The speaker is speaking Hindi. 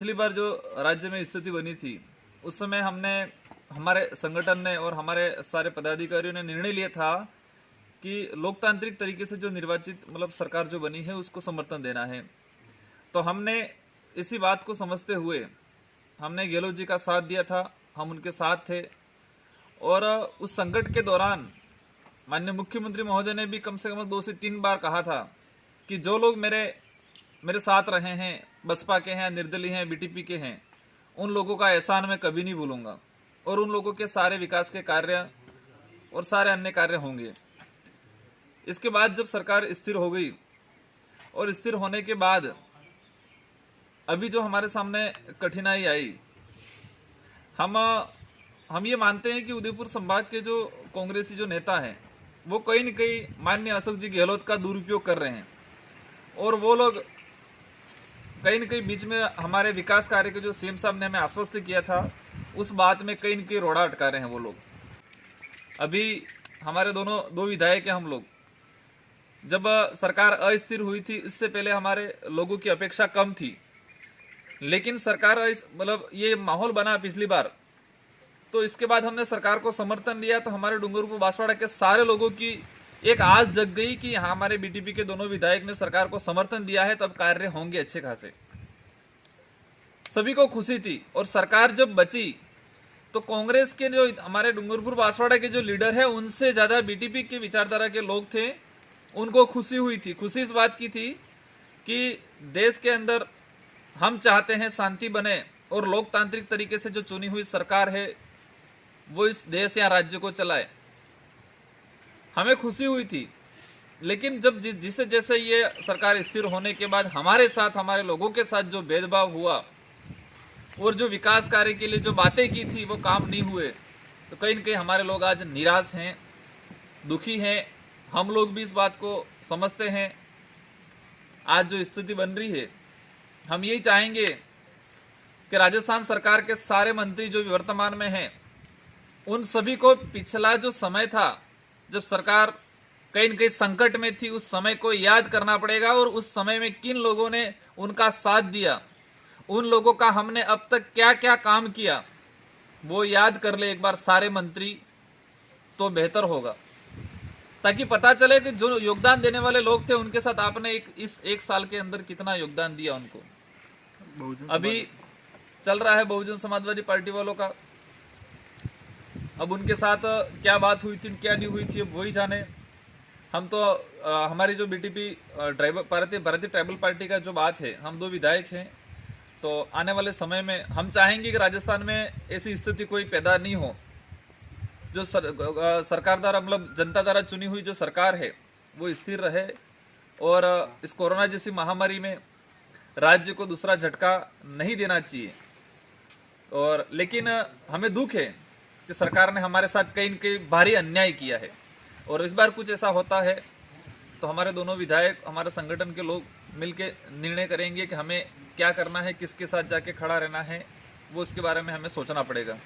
पिछली बार जो राज्य में स्थिति बनी थी उस समय हमने हमारे संगठन ने और हमारे सारे पदाधिकारियों ने निर्णय लिया था कि लोकतांत्रिक तरीके से जो निर्वाचित सरकार जो बनी है उसको समर्थन देना है। तो हमने इसी बात को समझते हुए हमने गहलोत जी का साथ दिया था, हम उनके साथ थे। और उस संकट के दौरान माननीय मुख्यमंत्री महोदय ने भी कम से कम 2 से 3 बार कहा था कि जो लोग मेरे साथ रहे हैं, बसपा के हैं, निर्दलीय हैं, बीटीपी के हैं, उन लोगों का एहसान मैं कभी नहीं भूलूंगा और उन लोगों के सारे विकास के कार्य और सारे अन्य कार्य होंगे। इसके बाद जब सरकार स्थिर हो गई और स्थिर होने के बाद अभी जो हमारे सामने कठिनाई आई, हम ये मानते हैं कि उदयपुर संभाग के जो कांग्रेसी जो नेता हैं वो कहीं न कहीं माननीय अशोक जी गहलोत का दुरुपयोग कर रहे हैं और वो लोग कहीं न कहीं बीच में हमारे विकास कार्य के जो सीएम साहब ने हमें आश्वस्त किया था उस बात में कहीं न कहीं रोड़ा अटका रहे हैं वो लोग। अभी हमारे दो विधायक हैं, हम लोग जब सरकार अस्थिर हुई थी इससे पहले हमारे लोगों की अपेक्षा कम थी, लेकिन सरकार ये माहौल बना पिछली बार, तो इसके बाद हमने सरकार को समर्थन दिया तो हमारे डूंगरपुर बांसवाड़ा के सारे लोगों की एक आस जग गई कि यहाँ हमारे बीटीपी के दोनों विधायक ने सरकार को समर्थन दिया है, तब कार्य होंगे अच्छे खासे। सभी को खुशी थी और सरकार जब बची तो कांग्रेस के जो हमारे डूंगरपुर बांसवाड़ा के जो लीडर है उनसे ज्यादा बीटीपी के विचारधारा के लोग थे, उनको खुशी हुई थी। खुशी इस बात की थी कि देश के अंदर हम चाहते हैं शांति बने और लोकतांत्रिक तरीके से जो चुनी हुई सरकार है वो इस देश या राज्य को चलाए। हमें खुशी हुई थी, लेकिन जब जिसे जैसे ये सरकार स्थिर होने के बाद हमारे साथ, हमारे लोगों के साथ जो भेदभाव हुआ और जो विकास कार्य के लिए जो बातें की थी वो काम नहीं हुए, तो कहीं न कहीं हमारे लोग आज निराश हैं, दुखी हैं। हम लोग भी इस बात को समझते हैं। आज जो स्थिति बन रही है, हम यही चाहेंगे कि राजस्थान सरकार के सारे मंत्री जो वर्तमान में हैं उन सभी को पिछला जो समय था जब सरकार कहीं न कहीं संकट में थी उस समय को याद करना पड़ेगा और उस समय में किन लोगों ने उनका साथ दिया, उन लोगों का हमने अब तक क्या क्या काम किया वो याद कर ले एक बार सारे मंत्री, तो बेहतर होगा, ताकि पता चले कि जो योगदान देने वाले लोग थे उनके साथ आपने इस एक साल के अंदर कितना योगदान दिया उनको। अभी चल रहा है बहुजन समाजवादी पार्टी वालों का, अब उनके साथ क्या बात हुई थी क्या नहीं हुई थी अब वही जाने। हम तो हमारी जो बीटीपी भारतीय ट्राइबल पार्टी का जो बात है, हम 2 विधायक हैं, तो आने वाले समय में हम चाहेंगे कि राजस्थान में ऐसी स्थिति कोई पैदा नहीं हो। जो सरकार द्वारा जनता द्वारा चुनी हुई जो सरकार है वो स्थिर रहे और इस कोरोना जैसी महामारी में राज्य को दूसरा झटका नहीं देना चाहिए। और लेकिन हमें दुख है कि सरकार ने हमारे साथ कहीं न कहीं भारी अन्याय किया है और इस बार कुछ ऐसा होता है तो हमारे दोनों विधायक, हमारे संगठन के लोग मिलकर निर्णय करेंगे कि हमें क्या करना है, किसके साथ जाके खड़ा रहना है, वो उसके बारे में हमें सोचना पड़ेगा।